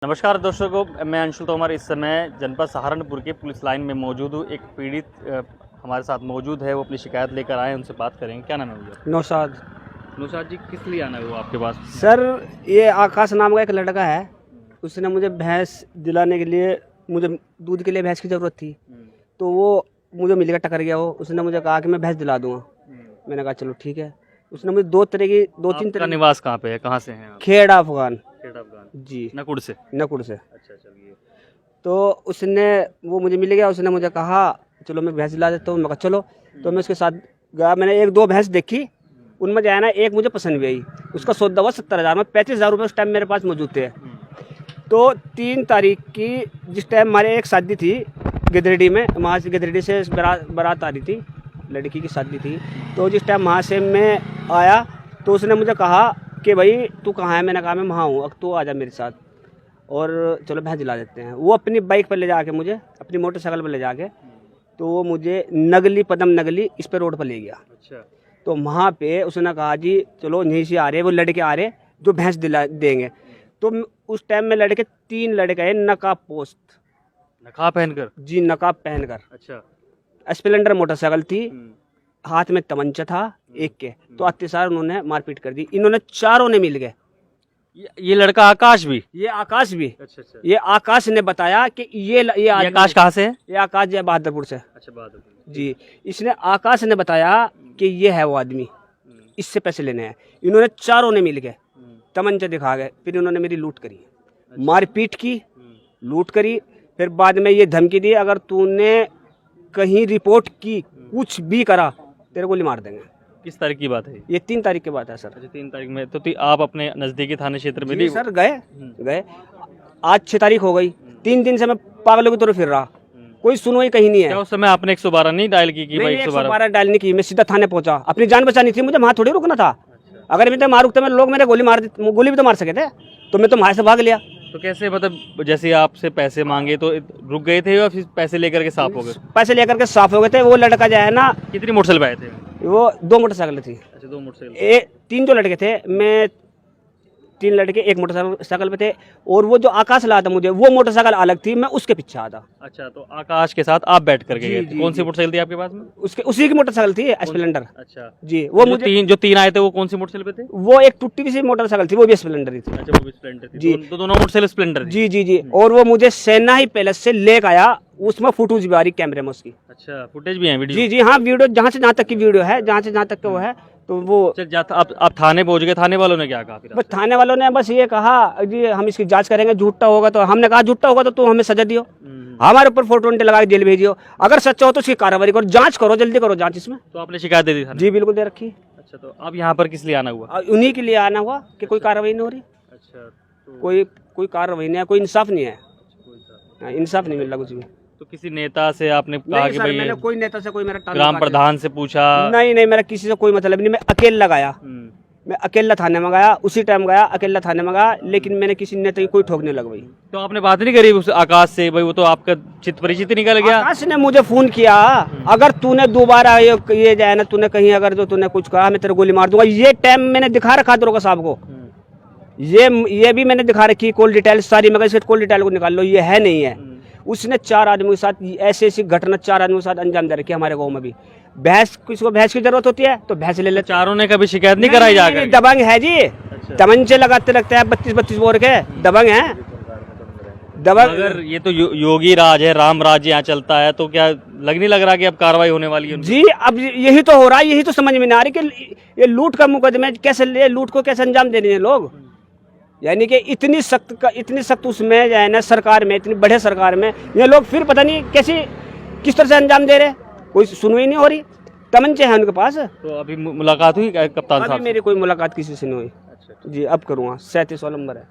नमस्कार दर्शकों, मैं अंशुल तोमर इस समय जनपद सहारनपुर के पुलिस लाइन में मौजूद हूँ। एक पीड़ित हमारे साथ मौजूद है, वो अपनी शिकायत लेकर आए हैं, उनसे बात करेंगे। क्या नाम है भैया? नौशाद। नौशाद जी, किस लिए आना हुआ आपके पास? सर, ये आकाश नाम का एक लड़का है, उसने मुझे भैंस दिलाने के लिए, मुझे दूध के लिए भैंस की ज़रूरत थी, तो वो मुझे मिल गया, टकर गया वो। उसने मुझे कहा कि मैं भैंस दिला दूंगा। मैंने कहा चलो ठीक है। उसने मुझे दो तीन तरह। निवास कहाँ पे है, कहाँ से हैं आप? खेड़ा अफगान। खेड़ा अफगान जी, नकुड़ से। नकुड़ से। अच्छा, चलिए। तो उसने, वो मुझे मिल गया, उसने मुझे कहा चलो मैं भैंस दिला देता हूँ। मैं कहा चलो। तो मैं उसके साथ गया, मैंने एक दो भैंस देखी, उनमें जो है ना एक मुझे पसंद भी आई। उसका सौदा हुआ 70,000 में, 35,000 रुपये उस टाइम मेरे पास मौजूद थे। तो 3 तारीख की, जिस टाइम हमारे एक शादी थी गिदड़ी में, वहाँ से गिदड़ी से बारात आ रही थी, लड़की की शादी थी। तो जिस टाइम वहाँ से मैं आया तो उसने मुझे कहा कि भाई तू कहाँ है? मैंने कहा मैं वहाँ हूँ, अब तू आ जा मेरे साथ और चलो भैंस दिला देते हैं। वो अपनी बाइक पर ले जाके मुझे, अपनी मोटरसाइकिल पर ले जाके, तो वो मुझे नगली, पदम नगली इस पर रोड पर ले गया। अच्छा। तो वहाँ पे उसने कहा जी चलो यहीं से आ रहे, वो लड़के आ रहे जो भैंस दिला देंगे। तो उस टाइम में लड़के 3 लड़के हैं, नकाब पोस्ट, नकाब पहनकर? जी, नकाब पहनकर। अच्छा। स्प्लेंडर मोटरसाइकिल थी, हाथ में तमंचा था एक के। तो अत्याचार उन्होंने मारपीट कर दी, इन्होंने चारों ने मिल गए। ये लड़का आकाश भी? ये आकाश भी। अच्छा। ये आकाश ने बताया कि ये आकाश कहाँ से है? ये आकाश जो है बहादुरपुर से। अच्छा, बहादुरपुर। जी, इसने, आकाश ने बताया कि ये है वो आदमी, इससे पैसे लेने हैं। इन्होंने चारों ने मिल गए, तमंचा दिखा गए, फिर इन्होंने मेरी लूट करी, मारपीट की, लूट करी। फिर बाद में ये धमकी दी, अगर तूने कहीं रिपोर्ट की, कुछ भी करा, तेरे गोली मार देंगे। किस तारीख की बात है ये 3 तारीख की बात है सर। अच्छा, 3 तारीख में। तो आप अपने नजदीकी थाने क्षेत्र में जी सर गए। आज 6 तारीख हो गई, 3 दिन से मैं पागलों की तरह फिर रहा, कोई सुनवाई कहीं नहीं है। क्या उस समय आपने 112 नहीं डायल की? भाई 112 डायल नहीं की, मैं सीधा थाने पहुंचा, अपनी जान बचानी थी मुझे, वहाँ थोड़ी रुकना था। अगर मैं तो मार रुकते, लोग मेरे गोली भी तो मार सके थे, तो मैं तो वहाँ से भाग लिया। तो कैसे, मतलब जैसे आपसे पैसे मांगे तो रुक गए थे या फिर पैसे लेकर के साफ हो गए? पैसे लेकर के साफ हो गए थे। वो लड़का जो है ना, कितनी मोटरसाइकिल पे आए थे? वो 2 मोटरसाइकिल थी। अच्छा, 2 मोटरसाइकिल। 3 जो लड़के थे, मैं 3 लड़के एक मोटरसाइकिल पे थे, और वो जो आकाश लाया था मुझे, वो मोटरसाइकिल अलग थी, मैं उसके पीछे आता। अच्छा, तो आकाश के साथ आप बैठ कर गए? कौन सी मोटरसाइकिल थी आपके पास में? उसी की मोटरसाइकिल थी, स्प्लेंडर। अच्छा जी, वो मुझे जो तीन आए थे वो कौन सी मोटरसाइकिल पे थे? वो एक टूटी सी मोटरसाइकिल थी, वो भी स्प्लेंडर ही थी। अच्छा, वो भी स्प्लेंडर थी। जी, तो दोनों मोटरसाइकिल स्प्लेंडर थी। जी। और वो मुझे सेना ही पैलेस से लेकर आया, उसमें फुटेज भी आ रही कैमरे में उसकी। अच्छा, फुटेज भी है, वीडियो? जी, हाँ, वीडियो जहाँ से जहाँ तक की वीडियो है, जहाँ से जहाँ तक वो है। तो वो आप थाने पहुंच गए, थाने वालों ने क्या कहा फिर? बस थाने वालों ने बस ये कहा जी हम इसकी जांच करेंगे, झूठा होगा तो। हमने कहा झूठा होगा तो तुम हमें सजा दियो, हमारे ऊपर फोटो लगा के जेल भेजियो, अगर सच्चा हो तो इसकी कार्रवाई करो, जांच करो, जल्दी करो जांच इसमें। तो आपने शिकायत दे दी थाने? जी बिल्कुल दे रखी। अच्छा, तो अब यहाँ पर किस लिए आना हुआ? उन्हीं के लिए आना हुआ कि कोई कार्रवाई नहीं हो रही। अच्छा, तो कोई कार्रवाई नहीं है, कोई इंसाफ नहीं है, इंसाफ नहीं मिल रहा कुछ भी। तो किसी नेता से आपने कहा कि भाई? मैंने कोई नेता से, कोई मेरा ग्राम प्रधान से पूछा? नहीं, मेरा किसी से कोई मतलब नहीं। मैं अकेला गया, मैं अकेला थाने में गया, उसी टाइम गया, अकेला थाने में गया, लेकिन मैंने किसी नेता की कोई ठोक नहीं लगवाई। तो आपने बात नहीं करी उस आकाश से? भाई वो तो आपका चित परिचित निकल गया। आकाश ने मुझे फोन किया, अगर तूने दोबारा ये जाए ना, तूने कहीं अगर जो तूने कुछ कहा, मैं तेरे गोली मार दूंगा। ये टाइम मैंने दिखा रखा दरोगा साहब को, ये भी मैंने दिखा रखी कॉल डिटेल सारी, मगर इसके कॉल डिटेल को निकाल लो, ये है नहीं है। उसने 4 आदमियों के साथ ऐसी घटना 4 आदमियों के साथ अंजाम दे रखी है हमारे गांव में भी। किसी को भैंस की जरूरत होती है तो भैंस ले ले। चारों ने कभी शिकायत नहीं कराई जाकर? दबंग है जी, तमंचे लगाते लगते हैं, 32 बोर के दबंग है, दबंग। अगर ये तो योगी राज है, राम राज यहाँ चलता है, तो क्या नहीं लग रहा कि अब कार्रवाई होने वाली है? जी, अब यही तो हो रहा है, यही तो समझ में नहीं आ रही कि ये लूट का मुकदमे कैसे, लूट को कैसे अंजाम दे रहे हैं लोग। यानी कि इतनी सख्त उसमें जो है ना सरकार में, इतनी बड़े सरकार में, ये लोग फिर पता नहीं किस तरह से अंजाम दे रहे, कोई सुनवाई नहीं हो रही, तमंचे हैं उनके पास। तो अभी मुलाकात हुई कप्तान साहब? मेरी कोई मुलाकात किसी से नहीं हुई। जी, अब करूँगा, 37 नंबर है।